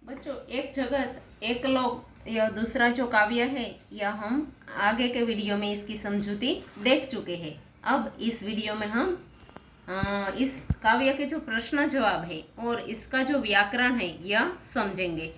बच्चों, एक जगत एक लोग यह दूसरा जो काव्य है यह हम आगे के वीडियो में इसकी समझूती देख चुके हैं। अब इस वीडियो में हम इस काव्य के जो प्रश्न जवाब है और इसका जो व्याकरण है यह समझेंगे।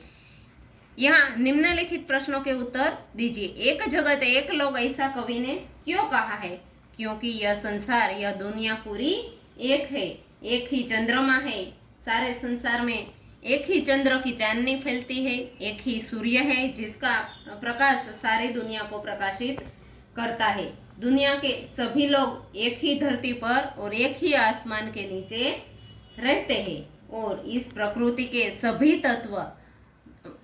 यहाँ निम्नलिखित प्रश्नों के उत्तर दीजिए। एक जगत एक लोग ऐसा कवि ने क्यों कहा है? क्योंकि यह संसार, यह दुनिया पूरी एक है, एक ही चंद्रमा है। सारे संसार में एक ही चंद्र की चांदनी फैलती है, एक ही सूर्य है जिसका प्रकाश सारी दुनिया को प्रकाशित करता है। दुनिया के सभी लोग एक ही धरती पर और एक ही आसमान के नीचे रहते हैं और इस प्रकृति के सभी तत्व,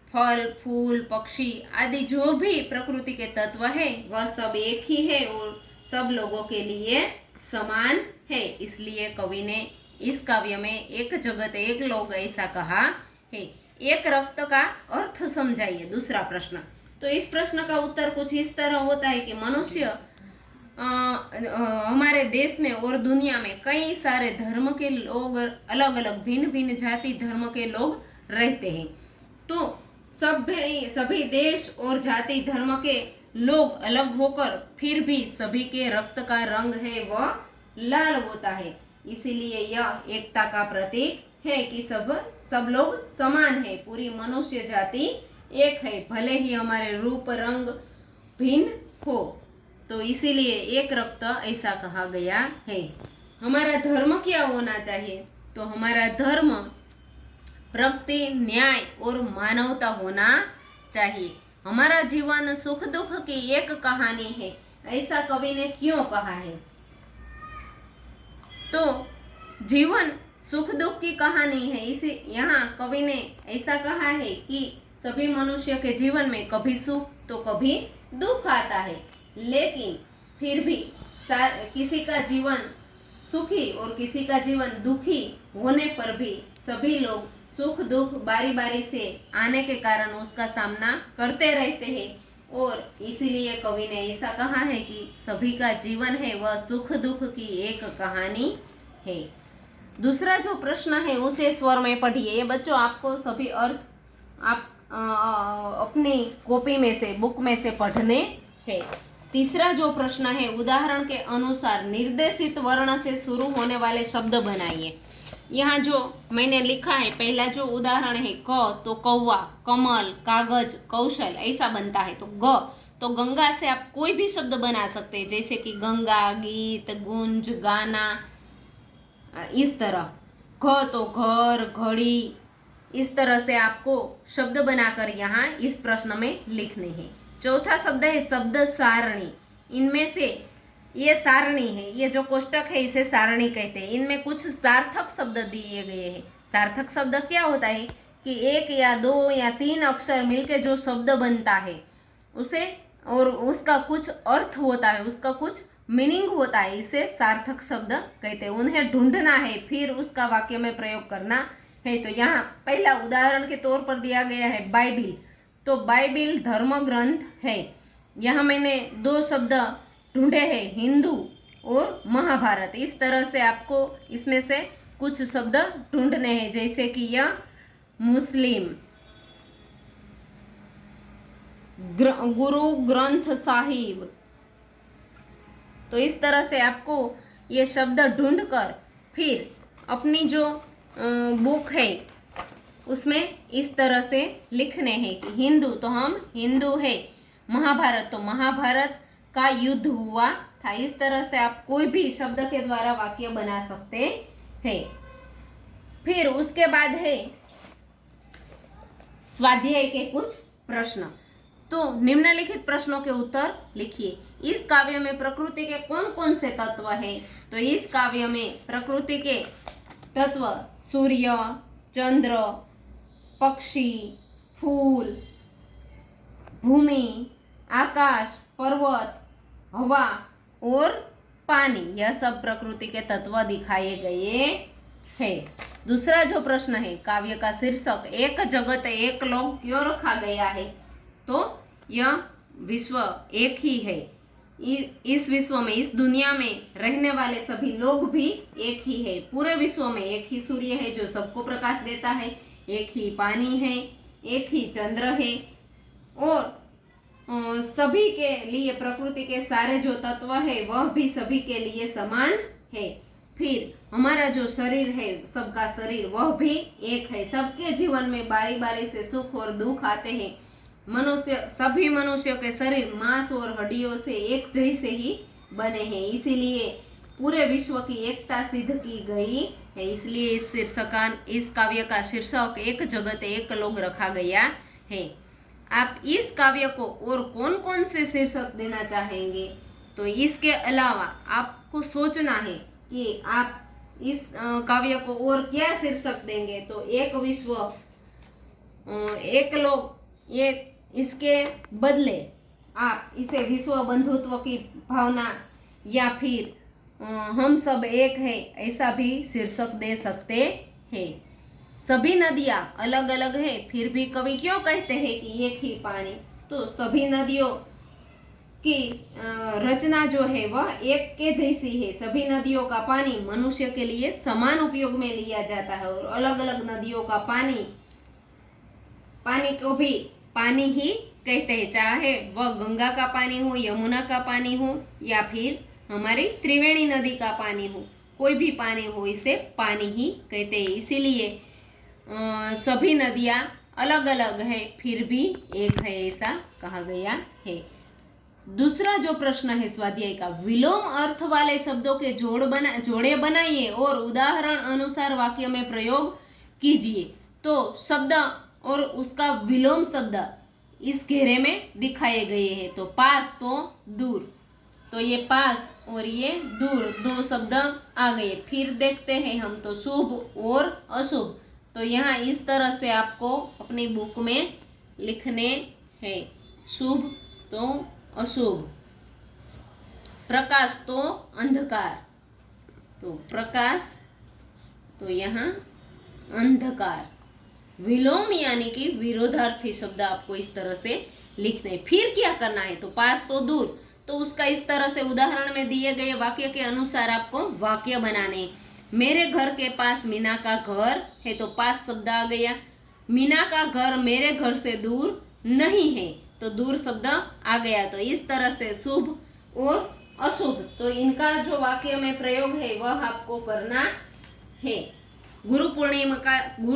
फल फूल पक्षी आदि जो भी प्रकृति के तत्व है वह सब एक ही है और सब लोगों के लिए समान है। इसलिए कवि ने इस काव्य में एक जगत एक लोग ऐसा कहा है। एक रक्त का अर्थ समझाइए। दूसरा प्रश्न। तो इस प्रश्न का उत्तर कुछ इस तरह होता है कि मनुष्य हमारे देश में और दुनिया में कई सारे धर्म के लोग, अलग अलग भिन्न भिन्न जाति धर्म के लोग रहते हैं। तो सभी देश और जाति धर्म के लोग अलग होकर फिर भी सभी के रक्त का रंग है वह लाल होता है। इसीलिए यह एकता का प्रतीक है कि सब लोग समान है, पूरी मनुष्य जाति एक है, भले ही हमारे रूप रंग भिन्न हो। तो इसीलिए एक रक्त ऐसा कहा गया है। हमारा धर्म क्या होना चाहिए? तो हमारा धर्म प्रगति, न्याय और मानवता होना चाहिए। हमारा जीवन सुख दुख की एक कहानी है, ऐसा कवि ने क्यों कहा है? तो जीवन सुख दुख की कहानी है, इसे यहाँ कवि ने ऐसा कहा है कि सभी मनुष्य के जीवन में कभी सुख तो कभी दुख आता है, लेकिन फिर भी किसी का जीवन सुखी और किसी का जीवन दुखी होने पर भी सभी लोग सुख दुख बारी बारी से आने के कारण उसका सामना करते रहते हैं और इसीलिए कवि ने ऐसा कहा है कि सभी का जीवन है वह सुख दुख की एक कहानी है। दूसरा जो प्रश्न है ऊंचे स्वर में पढ़िए। ये बच्चों आपको सभी अर्थ आप अपनी कॉपी में से, बुक में से पढ़ने हैं। तीसरा जो प्रश्न है, उदाहरण के अनुसार निर्देशित वर्ण से शुरू होने वाले शब्द बनाइए। यहाँ जो मैंने लिखा है, पहला जो उदाहरण है क, तो कौवा, कमल, कागज, कौशल ऐसा बनता है। तो ग, तो गंगा से आप कोई भी शब्द बना सकते हैं, जैसे कि गंगा, गीत, गुंज, गाना, इस तरह। घ, तो घर, घड़ी, इस तरह से आपको शब्द बनाकर यहाँ इस प्रश्न में लिखने हैं। चौथा शब्द है शब्द सारणी। इनमें से ये सारणी है, ये जो कोष्टक है इसे सारणी कहते हैं। इनमें कुछ सार्थक शब्द दिए गए हैं। सार्थक शब्द क्या होता है कि एक या दो या तीन अक्षर मिलके जो शब्द बनता है उसे, और उसका कुछ अर्थ होता है, उसका कुछ मीनिंग होता है, इसे सार्थक शब्द कहते हैं। उन्हें ढूंढना है, फिर उसका वाक्य में प्रयोग करना है। तो यहाँ पहला उदाहरण के तौर पर दिया गया है बाइबिल। तो बाइबिल धर्म ग्रंथ है। यहाँ मैंने दो शब्द ढूंढे हैं, हिंदू और महाभारत। इस तरह से आपको इसमें से कुछ शब्द ढूंढने हैं, जैसे कि यह मुस्लिम, गुरु ग्रंथ साहिब। तो इस तरह से आपको ये शब्द ढूंढकर फिर अपनी जो बुक है उसमें इस तरह से लिखने हैं कि हिंदू तो हम हिंदू है, महाभारत तो महाभारत का युद्ध हुआ था। इस तरह से आप कोई भी शब्द के द्वारा वाक्य बना सकते हैं। फिर उसके बाद है स्वाध्याय के कुछ प्रश्न। तो निम्नलिखित प्रश्नों के उत्तर लिखिए। इस काव्य में प्रकृति के कौन कौन से तत्व है? तो इस काव्य में प्रकृति के तत्व सूर्य, चंद्र, पक्षी, फूल, भूमि, आकाश, पर्वत, हवा और पानी, यह सब प्रकृति के तत्व दिखाए गए हैं। दूसरा जो प्रश्न है, काव्य का शीर्षक एक जगत एक लोग क्यों रखा गया है? तो यह विश्व एक ही है। इस विश्व में, इस दुनिया में रहने वाले सभी लोग भी एक ही है। पूरे विश्व में एक ही सूर्य है जो सबको प्रकाश देता है, एक ही पानी है, एक ही चंद्र है और सभी के लिए प्रकृति के सारे जो तत्व है वह भी सभी के लिए समान है। फिर हमारा जो शरीर है, सबका शरीर, वह भी एक है। सबके जीवन में बारी बारी से सुख और दुख आते हैं। सभी मनुष्यों के शरीर मांस और हड्डियों से एक जैसे ही बने हैं, इसीलिए पूरे विश्व की एकता सिद्ध की गई है। इसलिए इस काव्य का शीर्षक एक जगत एक लोग रखा गया है। आप इस काव्य को और कौन कौन से शीर्षक देना चाहेंगे? तो इसके अलावा आपको सोचना है कि आप इस काव्य को और क्या शीर्षक देंगे। तो एक विश्व, एक लोग, ये इसके बदले आप इसे विश्व बंधुत्व की भावना या फिर हम सब एक है ऐसा भी शीर्षक दे सकते हैं। सभी नदियाँ अलग अलग है, फिर भी कवि क्यों कहते हैं कि एक ही पानी? तो सभी नदियों की रचना जो है वह एक के जैसी है। सभी नदियों का पानी मनुष्य के लिए समान उपयोग में लिया जाता है और अलग अलग नदियों का पानी को भी पानी ही कहते हैं, चाहे वह गंगा का पानी हो, यमुना का पानी हो या फिर हमारी त्रिवेणी नदी का पानी हो, कोई भी पानी हो, इसे पानी ही कहते हैं। इसीलिए सभी नदियाँ अलग अलग है, फिर भी एक है, ऐसा कहा गया है। दूसरा जो प्रश्न है स्वाध्याय का, विलोम अर्थ वाले शब्दों के जोड़े बनाइए और उदाहरण अनुसार वाक्य में प्रयोग कीजिए। तो शब्द और उसका विलोम शब्द इस घेरे में दिखाए गए हैं। तो पास तो दूर, तो ये पास और ये दूर, दो शब्द आ गए। फिर देखते हैं हम, तो शुभ और अशुभ, तो यहाँ इस तरह से आपको अपनी बुक में लिखने हैं। शुभ तो अशुभ, प्रकाश तो अंधकार, तो प्रकाश, तो यहाँ अंधकार। विलोम यानी कि विरोधार्थी शब्द आपको इस तरह से लिखने। फिर क्या करना है? तो पास तो दूर, तो उसका इस तरह से उदाहरण में दिए गए वाक्य के अनुसार आपको वाक्य बनाने। मेरे घर के पास मीना का घर है, तो पास शब्द आ गया। मीना का घर मेरे घर से दूर नहीं है, तो दूर शब्द आ गया। तो इस तरह से शुभ और अशुभ, तो इनका जो वाक्य में प्रयोग है वह आपको करना है। गुरु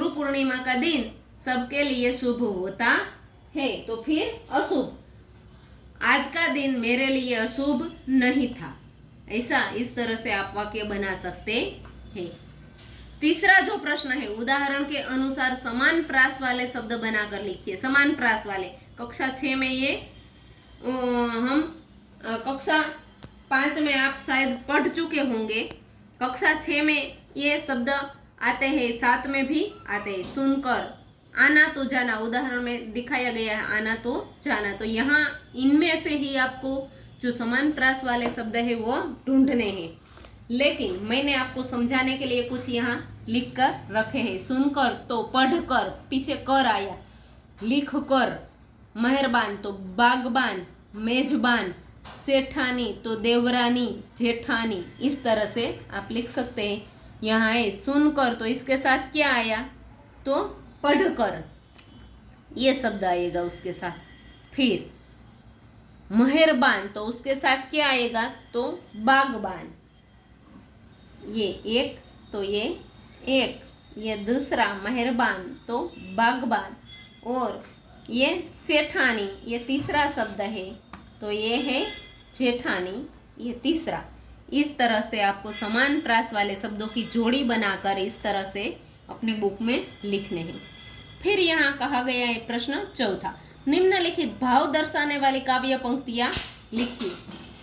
पूर्णिमा का दिन सबके लिए शुभ होता है, तो फिर अशुभ, आज का दिन मेरे लिए अशुभ नहीं था, ऐसा इस तरह से आप वाक्य बना सकते हैं। तीसरा जो प्रश्न है, उदाहरण के अनुसार समान प्रास वाले शब्द बनाकर लिखिए। समान प्रास वाले, कक्षा 6 में ये हम कक्षा 5 में आप शायद पढ़ चुके होंगे। कक्षा 6 में ये शब्द आते हैं, 7 में भी आते हैं। सुनकर, आना तो जाना, उदाहरण में दिखाया गया है आना तो जाना। तो यहाँ इनमें से ही आपको जो समान प्रास वाले शब्द है वो ढूंढने हैं, लेकिन मैंने आपको समझाने के लिए कुछ यहाँ लिख कर रखे हैं। सुनकर तो पढ़कर, पीछे कर आया। लिख कर, मेहरबान तो बागबान, मेजबान, सेठानी तो देवरानी, जेठानी, इस तरह से आप लिख सकते हैं। यहाँ है सुनकर, तो इसके साथ क्या आया? तो पढ़कर, ये शब्द आएगा उसके साथ। फिर मेहरबान, तो उसके साथ क्या आएगा? तो बागबान। ये एक, तो ये एक, ये दूसरा मेहरबान तो बागबान, और ये सेठानी, ये तीसरा शब्द है, तो ये है जेठानी, ये तीसरा। इस तरह से आपको समान प्रास वाले शब्दों की जोड़ी बनाकर इस तरह से अपनी बुक में लिखने हैं। फिर यहाँ कहा गया है प्रश्न चौथा, निम्नलिखित भाव दर्शाने वाली काव्य पंक्तियाँ लिखिए।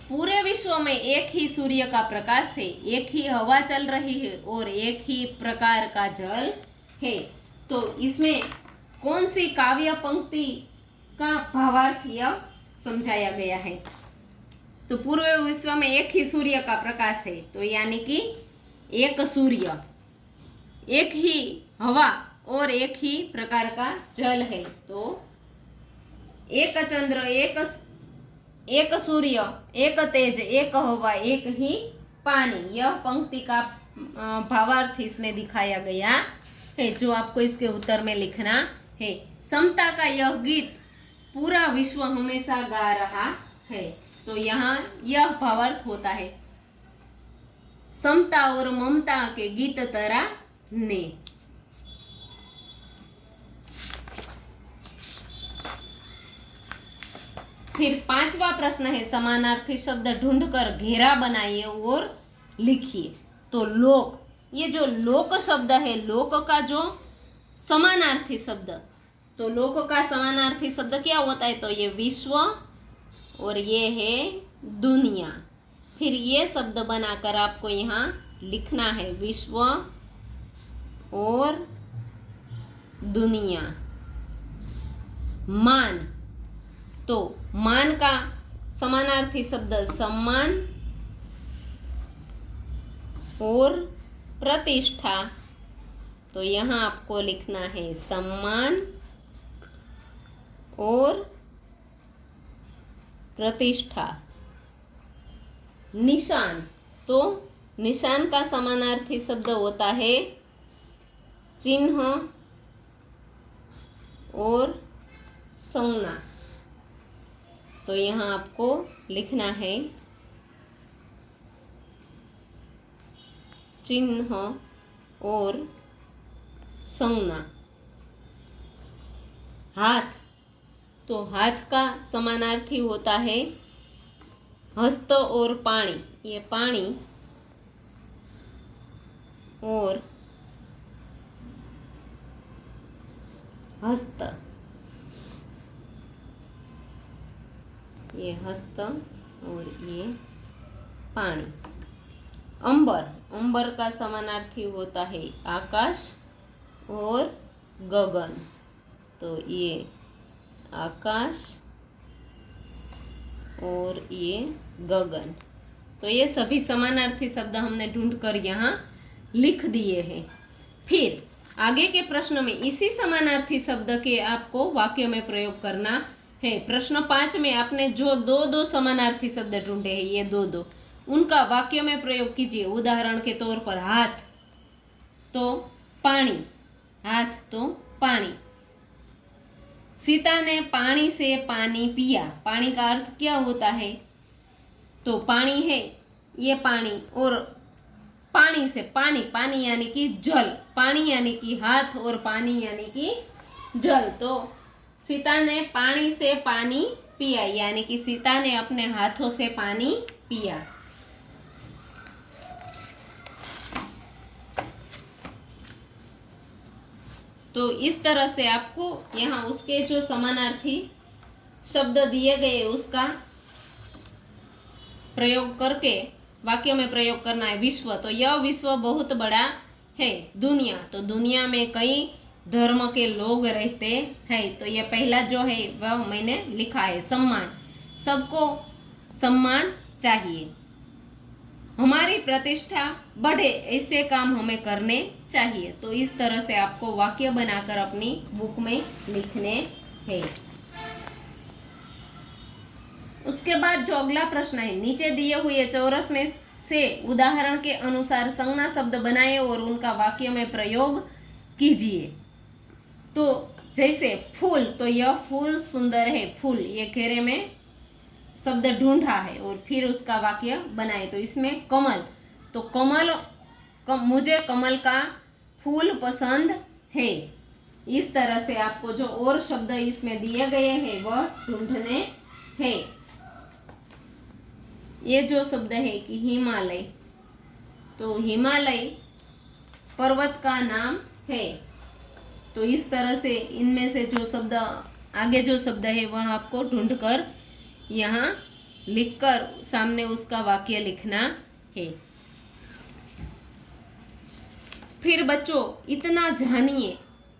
पूरे विश्व में एक ही सूर्य का प्रकाश है, एक ही हवा चल रही है और एक ही प्रकार का जल है। तो इसमें कौन सी काव्य पंक्ति का भावार्थ यह समझाया गया है? तो पूरे विश्व में एक ही सूर्य का प्रकाश है, तो यानी कि एक सूर्य, एक ही हवा और एक ही प्रकार का जल है। तो एक चंद्र, एक सूर्य, एक तेज, एक हवा, एक ही पानी, यह पंक्ति का भावार्थ इसमें दिखाया गया है, जो आपको इसके उत्तर में लिखना है। समता का यह गीत पूरा विश्व हमेशा गा रहा है। तो यहाँ यह भावार्थ होता है, समता और ममता के गीत तरा ने। फिर 5वां प्रश्न है, समानार्थी शब्द ढूंढकर घेरा बनाइए और लिखिए। तो लोक, ये जो लोक शब्द है, लोक का जो समानार्थी शब्द, तो लोक का समानार्थी शब्द क्या होता है? तो ये विश्व और ये है दुनिया। फिर ये शब्द बनाकर आपको यहाँ लिखना है, विश्व और दुनिया। मान, तो मान का समानार्थी शब्द सम्मान और प्रतिष्ठा। तो यहाँ आपको लिखना है सम्मान और प्रतिष्ठा। निशान, तो निशान का समानार्थी शब्द होता है चिन्ह और संज्ञा। तो यहाँ आपको लिखना है चिन्ह और संज्ञा। हाथ, तो हाथ का समानार्थी होता है हस्त और पानी। ये पानी और हस्त, ये हस्त और ये पानी। अंबर, अंबर का समानार्थी होता है आकाश और गगन। तो ये आकाश और ये गगन। तो ये सभी समानार्थी शब्द हमने ढूंढकर यहाँ लिख दिए हैं। फिर आगे के प्रश्न में इसी समानार्थी शब्द के आपको वाक्य में प्रयोग करना है। प्रश्न 5 में आपने जो दो समानार्थी शब्द ढूंढे हैं, ये दो, उनका वाक्य में प्रयोग कीजिए। उदाहरण के तौर पर हाथ तो पानी, हाथ तो पानी। सीता ने पानी से पानी पिया। पानी का अर्थ क्या होता है? तो पानी है ये पानी, और पानी से पानी, पानी यानी कि जल, पानी यानी कि हाथ और पानी यानी कि जल। तो सीता ने पानी से पानी पिया, यानी कि सीता ने अपने हाथों से पानी पिया। तो इस तरह से आपको यहाँ उसके जो समानार्थी शब्द दिए गए उसका प्रयोग करके वाक्य में प्रयोग करना है। विश्व, तो यह विश्व बहुत बड़ा है। दुनिया, तो दुनिया में कई धर्म के लोग रहते हैं। तो ये पहला जो है वह मैंने लिखा है। सम्मान, सबको सम्मान चाहिए। हमारी प्रतिष्ठा बढ़े, ऐसे काम हमें करने चाहिए। तो इस तरह से आपको वाक्य बनाकर अपनी बुक में लिखने हैं। उसके बाद जो अगला प्रश्न है, नीचे दिए हुए चौरस में से उदाहरण के अनुसार संज्ञा शब्द बनाए और उनका वाक्य में प्रयोग कीजिए। तो जैसे फूल, तो यह फूल सुंदर है। फूल, ये घेरे में शब्द ढूंढा है और फिर उसका वाक्य बनाए। तो इसमें कमल, तो कमल, मुझे कमल का फूल पसंद है। इस तरह से आपको जो और शब्द इसमें दिए गए हैं वह ढूंढने हैं। ये जो शब्द है कि हिमालय, तो हिमालय पर्वत का नाम है। तो इस तरह से इनमें से जो शब्द आगे जो शब्द है वह आपको ढूंढकर यहाँ लिखकर सामने उसका वाक्य लिखना है। फिर बच्चों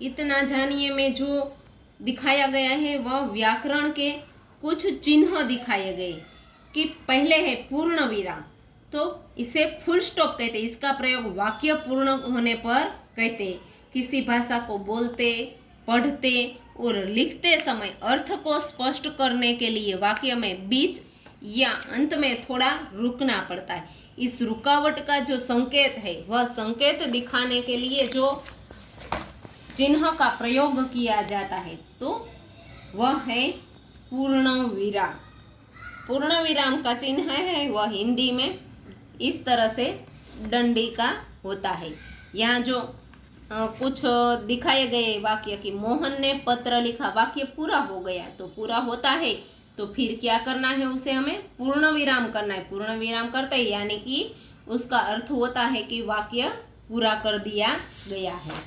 इतना जानिए में जो दिखाया गया है वह व्याकरण के कुछ चिन्ह दिखाए गए कि पहले है पूर्ण विराम, तो इसे फुल स्टॉप कहते हैं। इसका प्रयोग वाक्य पूर्ण होने पर कहते हैं। किसी भाषा को बोलते, पढ़ते और लिखते समय अर्थ को स्पष्ट करने के लिए वाक्य में बीच या अंत में थोड़ा रुकना पड़ता है। इस रुकावट का जो संकेत है वह संकेत दिखाने के लिए जो चिन्ह का प्रयोग किया जाता है तो वह है पूर्ण विराम। पूर्ण विराम का चिन्ह है वह हिंदी में इस तरह से डंडी का होता है। यहाँ जो कुछ दिखाए गए वाक्य कि मोहन ने पत्र लिखा, वाक्य पूरा हो गया तो पूरा होता है तो फिर क्या करना है, उसे हमें पूर्ण विराम करना है। पूर्ण विराम करते ही यानी कि उसका अर्थ होता है कि वाक्य पूरा कर दिया गया है।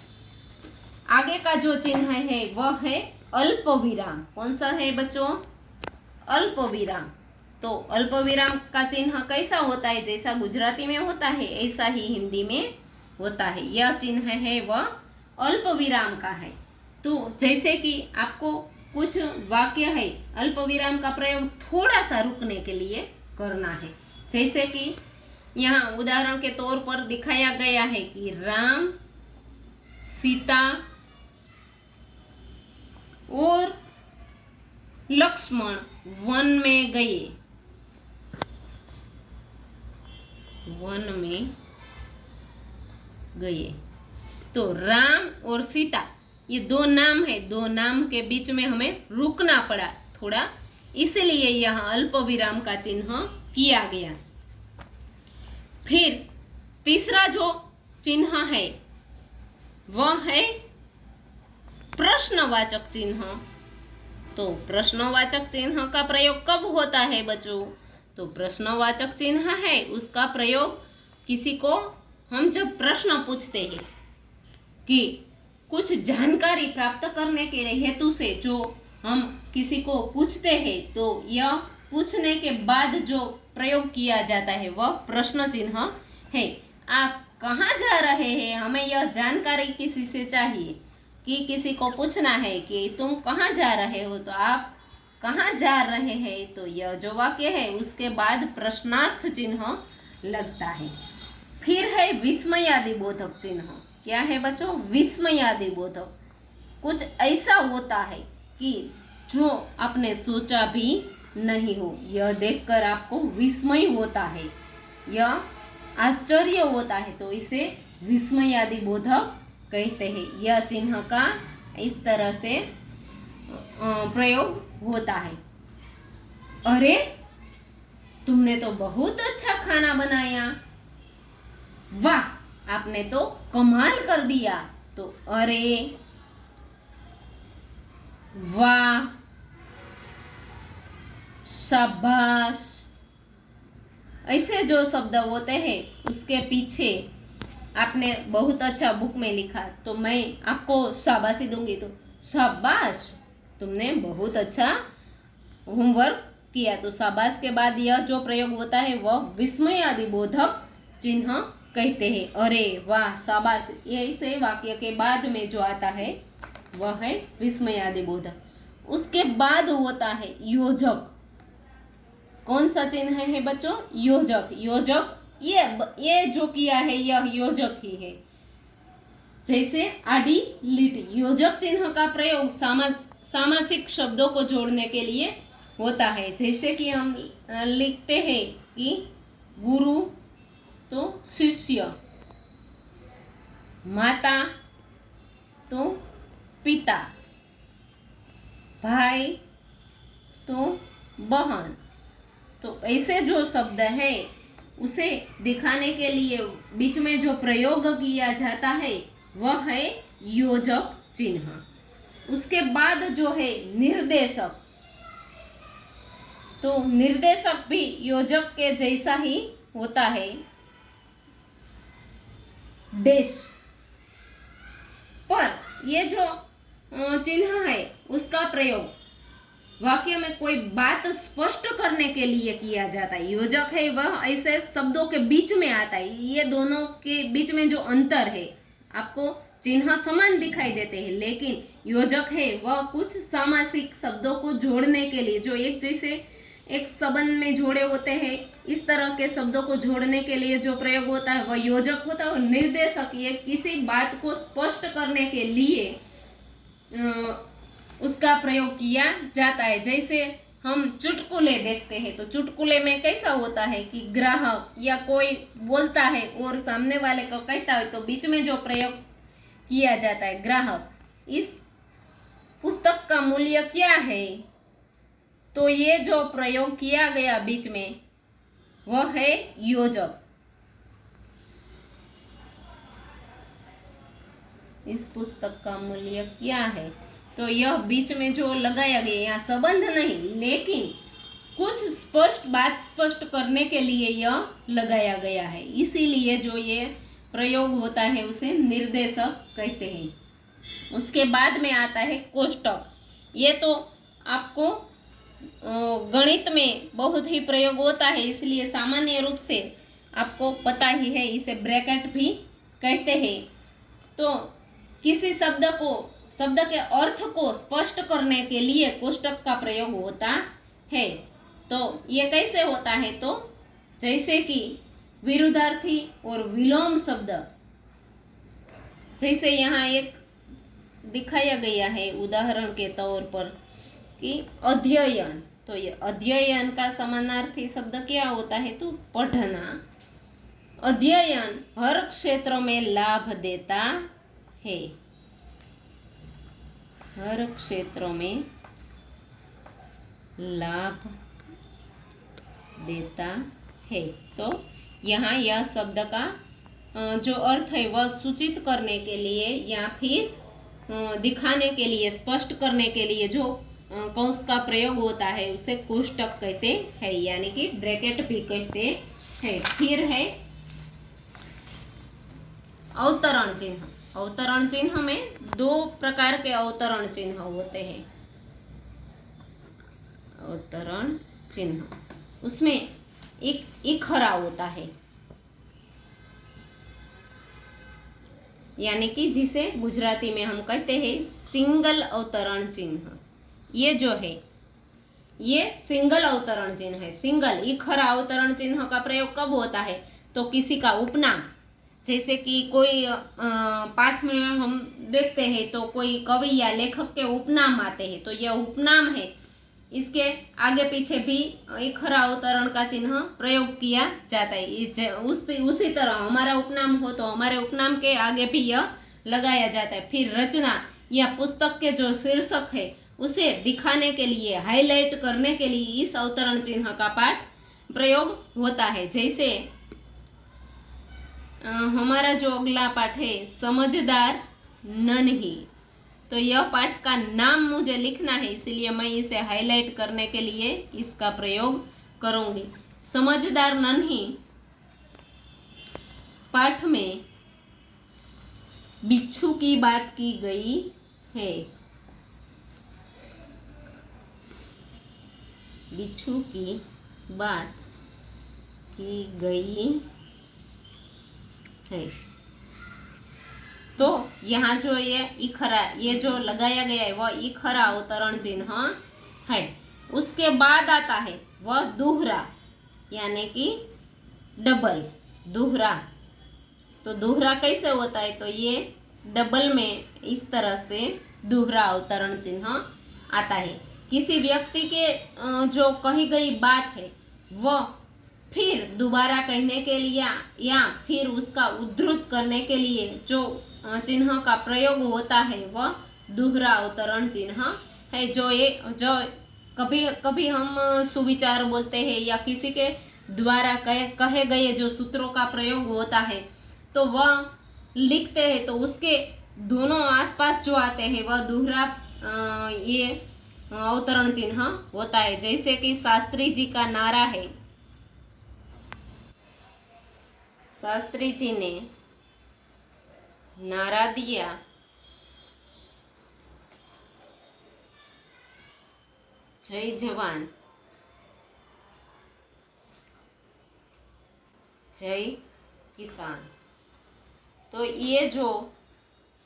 आगे का जो चिन्ह है वह है अल्प विराम। कौन सा है बच्चों? अल्प विराम। तो अल्प विराम का चिन्ह कैसा होता है? जैसा गुजराती में होता है ऐसा ही हिंदी में होता है। यह चिन्ह है वह अल्प विराम का है। तो जैसे कि आपको कुछ वाक्य है, अल्प विराम का प्रयोग थोड़ा सा रुकने के लिए करना है। जैसे कि यहाँ उदाहरण के तौर पर दिखाया गया है कि राम, सीता और लक्ष्मण वन में गए। वन में गए तो राम और सीता ये दो नाम है, दो नाम के बीच में हमें रुकना पड़ा थोड़ा, इसलिए यहाँ अल्प विराम का चिन्ह किया गया। फिर तीसरा जो चिन्ह है वह है प्रश्नवाचक चिन्ह। तो प्रश्नवाचक चिन्ह का प्रयोग कब होता है बच्चों? तो प्रश्नवाचक चिन्ह है उसका प्रयोग किसी को हम जब प्रश्न पूछते हैं कि कुछ जानकारी प्राप्त करने के हेतु से जो हम किसी को पूछते हैं तो यह पूछने के बाद जो प्रयोग किया जाता है वह प्रश्न चिन्ह है। आप कहाँ जा रहे हैं, हमें यह जानकारी किसी से चाहिए कि किसी को पूछना है कि तुम कहाँ जा रहे हो, तो आप कहाँ जा रहे हैं, तो यह जो वाक्य है उसके बाद प्रश्नार्थ चिन्ह लगता है। फिर है विस्मयादि बोधक चिन्ह। क्या है बच्चों? विस्मयादि बोधक। कुछ ऐसा होता है कि जो आपने सोचा भी नहीं हो, यह देखकर आपको विस्मय होता है, यह आश्चर्य होता है, तो इसे विस्मयादि बोधक कहते हैं। यह चिन्ह का इस तरह से प्रयोग होता है। अरे तुमने तो बहुत अच्छा खाना बनाया, वाह आपने तो कमाल कर दिया। तो अरे, वाह, शाबाश, ऐसे जो शब्द होते हैं उसके पीछे आपने बहुत अच्छा बुक में लिखा तो मैं आपको शाबाशी दूंगी, तो शाबाश तुमने बहुत अच्छा होमवर्क किया। तो शाबाश के बाद यह जो प्रयोग होता है वह विस्मयादि बोधक चिन्ह कहते हैं। अरे वाह, शाबाश, ऐसे वाक्य के बाद में जो आता है वह है विस्मयादि बोधक। उसके बाद होता है योजक। कौन सा चिन्ह है बच्चों? योजक। योजक ये जो किया है यह योजक ही है। जैसे आडी लिटी, योजक चिन्ह का प्रयोग सामासिक शब्दों को जोड़ने के लिए होता है। जैसे कि हम लिखते हैं कि गुरु तो शिष्य, माता तो पिता, भाई तो बहन। तो ऐसे जो शब्द है उसे दिखाने के लिए बीच में जो प्रयोग किया जाता है वह है योजक चिन्ह। उसके बाद जो है निर्देशक। तो निर्देशक भी योजक के जैसा ही होता है। डैश पर ये जो चिन्ह है उसका प्रयोग वाक्य में कोई बात स्पष्ट करने के लिए किया जाता है। योजक है वह ऐसे शब्दों के बीच में आता है। ये दोनों के बीच में जो अंतर है, आपको चिन्ह समान दिखाई देते हैं, लेकिन योजक है वह कुछ सामासिक शब्दों को जोड़ने के लिए, जो एक जैसे एक संबंध में जोड़े होते हैं, इस तरह के शब्दों को जोड़ने के लिए जो प्रयोग होता है वह योजक होता है। और निर्देशक ये किसी बात को स्पष्ट करने के लिए उसका प्रयोग किया जाता है। जैसे हम चुटकुले देखते हैं तो चुटकुले में कैसा होता है कि ग्राहक या कोई बोलता है और सामने वाले को कहता है तो बीच में जो प्रयोग किया जाता है ग्राहक, इस पुस्तक का मूल्य क्या है, तो ये जो प्रयोग किया गया बीच में वह है योजक। इस पुस्तक का मूल्य क्या है, तो यह बीच में जो लगाया गया, यहाँ संबंध नहीं लेकिन कुछ स्पष्ट बात स्पष्ट करने के लिए यह लगाया गया है, इसीलिए जो ये प्रयोग होता है उसे निर्देशक कहते हैं। उसके बाद में आता है कोष्टक। ये तो आपको गणित में बहुत ही प्रयोग होता है, इसलिए सामान्य रूप से आपको पता ही है, इसे ब्रैकेट भी कहते हैं। तो किसी शब्द के अर्थ को स्पष्ट करने के लिए कोष्टक का प्रयोग होता है। तो ये कैसे होता है, तो जैसे कि विरुद्धार्थी और विलोम शब्द, जैसे यहाँ एक दिखाया गया है उदाहरण के तौर पर कि अध्ययन, तो ये अध्ययन का समानार्थी शब्द क्या होता है, तो पढ़ना। अध्ययन हर क्षेत्र में लाभ देता है, हर क्षेत्र में लाभ देता है। तो यहाँ यह शब्द का जो अर्थ है वह सूचित करने के लिए या फिर दिखाने के लिए, स्पष्ट करने के लिए जो कंस का प्रयोग होता है उसे कोष्टक कहते हैं, यानी कि ब्रैकेट भी कहते हैं। फिर है अवतरण चिन्ह। अवतरण चिन्ह में दो प्रकार के अवतरण चिन्ह होते हैं। अवतरण चिन्ह, उसमें एक इखरा होता है, यानी कि जिसे गुजराती में हम कहते हैं सिंगल अवतरण चिन्ह। ये जो है ये सिंगल अवतरण चिन्ह है। सिंगल इखरा अवतरण चिन्ह का प्रयोग कब होता है, तो किसी का उपनाम, जैसे कि कोई पाठ में हम देखते हैं तो कोई कवि या लेखक के उपनाम आते हैं, तो यह उपनाम है, इसके आगे पीछे भी इखरा अवतरण का चिन्ह प्रयोग किया जाता है। उसी तरह हमारा उपनाम हो तो हमारे उपनाम के आगे भी यह लगाया जाता है। फिर रचना या पुस्तक के जो शीर्षक है उसे दिखाने के लिए, हाईलाइट करने के लिए इस अवतरण चिन्ह का पाठ प्रयोग होता है। जैसे हमारा जो अगला पाठ है समझदार नन्ही, तो यह पाठ का नाम मुझे लिखना है, इसलिए मैं इसे हाईलाइट करने के लिए इसका प्रयोग करूंगी। समझदार नन्ही पाठ में बिच्छू की बात की गई है। बिच्छू की बात की गई है। तो यहाँ जो ये इखरा, ये जो लगाया गया है वह इखरा अवतरण चिन्ह है। उसके बाद आता है वह दोहरा, यानी कि डबल, दोहरा। तो दोहरा कैसे होता है, तो ये डबल में इस तरह से दोहरा अवतरण चिन्ह आता है। किसी व्यक्ति के जो कही गई बात है वह फिर दोबारा कहने के लिए या फिर उसका उद्धृत करने के लिए जो चिन्ह का प्रयोग होता है वह दोहरा अवतरण चिन्ह है। जो कभी कभी हम सुविचार बोलते हैं या किसी के द्वारा कहे गए जो सूत्रों का प्रयोग होता है तो वह लिखते हैं, तो उसके दोनों आसपास जो आते हैं वह दोहरा ये अवतरण चिन्ह होता है। जैसे कि शास्त्री जी का नारा है, शास्त्री जी ने नारा दिया, जय जवान जय किसान। तो ये जो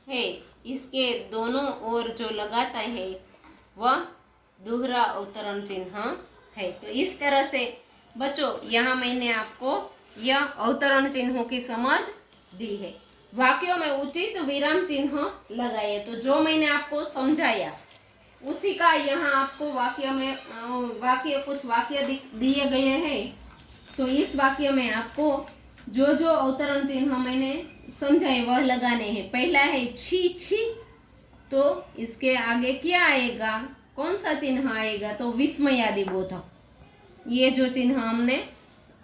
है इसके दोनों ओर जो लगाता है वह दोहरा अवतरण चिन्ह है। तो इस तरह से बच्चों यहाँ मैंने आपको यह अवतरण चिन्हों की समझ दी है। वाक्यों में उचित विराम चिन्ह लगाए, तो जो मैंने आपको समझाया उसी का यहाँ आपको वाक्य में कुछ वाक्य दिए गए हैं। तो इस वाक्य में आपको जो जो अवतरण चिन्ह मैंने समझाए वह लगाने हैं। पहला है छी छी, तो इसके आगे क्या आएगा, कौन सा चिन्ह आएगा, तो विस्मयादि बोधक। ये जो चिन्ह हमने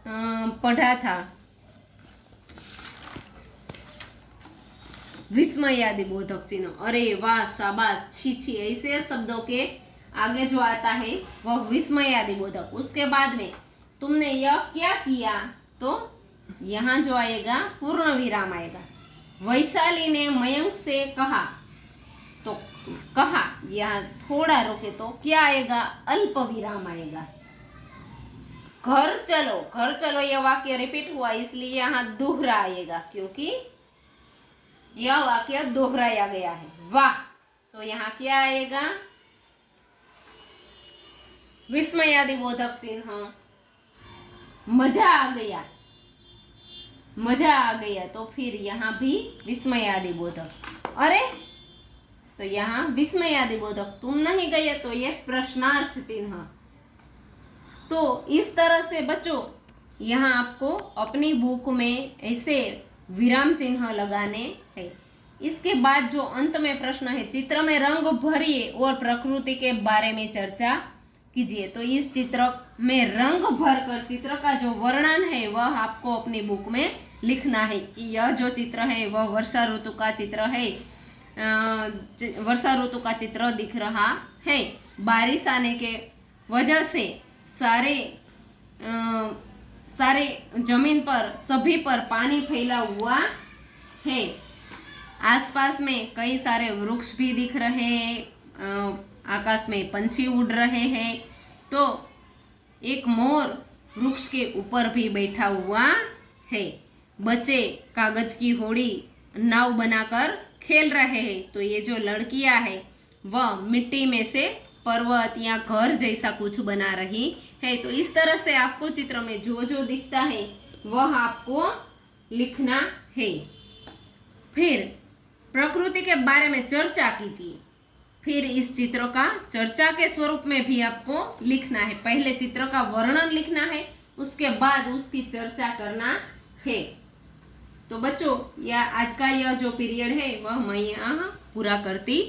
पढ़ा था, विस्मयादि बोधक चिन्ह, अरे वाह, शाबाश, छी छी, ऐसे शब्दों के आगे जो आता है वह विस्मयादि बोधक। उसके बाद में तुमने यह क्या किया, तो यहाँ जो आएगा पूर्ण विराम आएगा। वैशाली ने मयंक से कहा, तो कहा यहाँ थोड़ा रोके तो क्या आएगा, अल्प विराम आएगा। घर चलो, घर चलो यह वाक्य रिपीट हुआ, इसलिए यहाँ दोहरा आएगा, क्योंकि यह वाक्य दोहराया गया है। वाह, तो यहाँ क्या आएगा, विस्मयादि बोधक चिन्ह। मजा आ गया, मजा आ गया, तो फिर यहाँ भी विस्मयादि बोधक। अरे, तो यहाँ विस्मयादि बोधक, तुम नहीं गए, तो ये प्रश्नार्थ चिन्ह। तो इस तरह से बच्चों यहाँ आपको अपनी बुक में ऐसे विराम चिन्ह लगाने हैं। इसके बाद जो अंत में प्रश्न है, चित्र में रंग भरिए और प्रकृति के बारे में चर्चा कीजिए। तो इस चित्र में रंग भरकर चित्र का जो वर्णन है वह आपको अपनी बुक में लिखना है कि यह जो चित्र है वह वर्षा ऋतु का चित्र है, वर्षा ऋतु का चित्र दिख रहा है। बारिश आने के वजह से सारे जमीन पर सभी पर पानी फैला हुआ है। आसपास में कई सारे वृक्ष भी दिख रहे हैं, आकाश में पंछी उड़ रहे हैं। तो एक मोर वृक्ष के ऊपर भी बैठा हुआ है। बच्चे कागज की होड़ी नाव बनाकर खेल रहे हैं। तो ये जो लड़कियां हैं वह मिट्टी में से पर्वत या घर जैसा कुछ बना रही है। तो इस तरह से आपको चित्र में जो जो दिखता है वह आपको लिखना है। फिर प्रकृति के बारे में चर्चा कीजिए। फिर इस चित्र का चर्चा के स्वरूप में भी आपको लिखना है। पहले चित्र का वर्णन लिखना है, उसके बाद उसकी चर्चा करना है। तो बच्चों, यह आज का यह जो पीरियड है वह मैं यहाँ पूरा करती